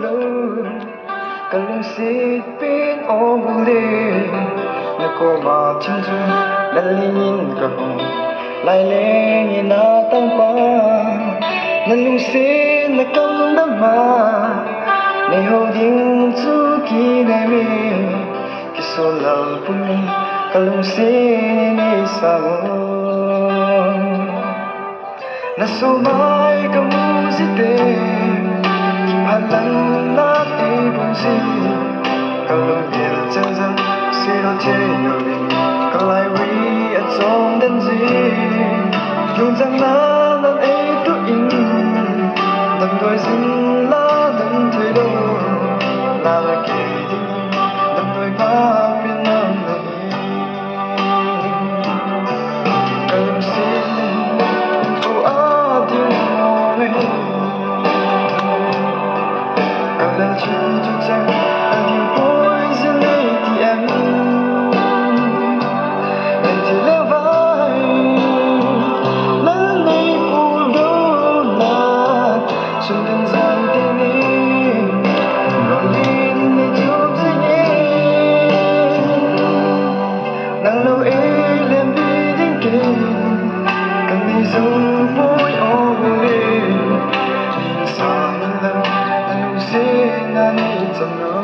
lo kalung sit pin omule na ko ma chim chu dalin ka ho lai leng ina tang pa na lung sin na kang na ma ne ho ding chu ki ne mi ki so lal pun mi kalung sin ni sa mo na so mai ka mu si te halang na te bung si kalung dil chân chân si lo che yo ri kalai wi a chong den ji yung chang na nan e tu in dan doi sin la dan thoi do la la ki ding dan doi ba pin nam na kalung sin tu a ding mo me kalung chen chu chang a ding boy zin le ti em en ti le vai la le pu do na sun den zan ti ni lo lin ni chu zi ni nang lo e lem bi ding ke kan ni zung boy o le sa la lu se na ni cham lo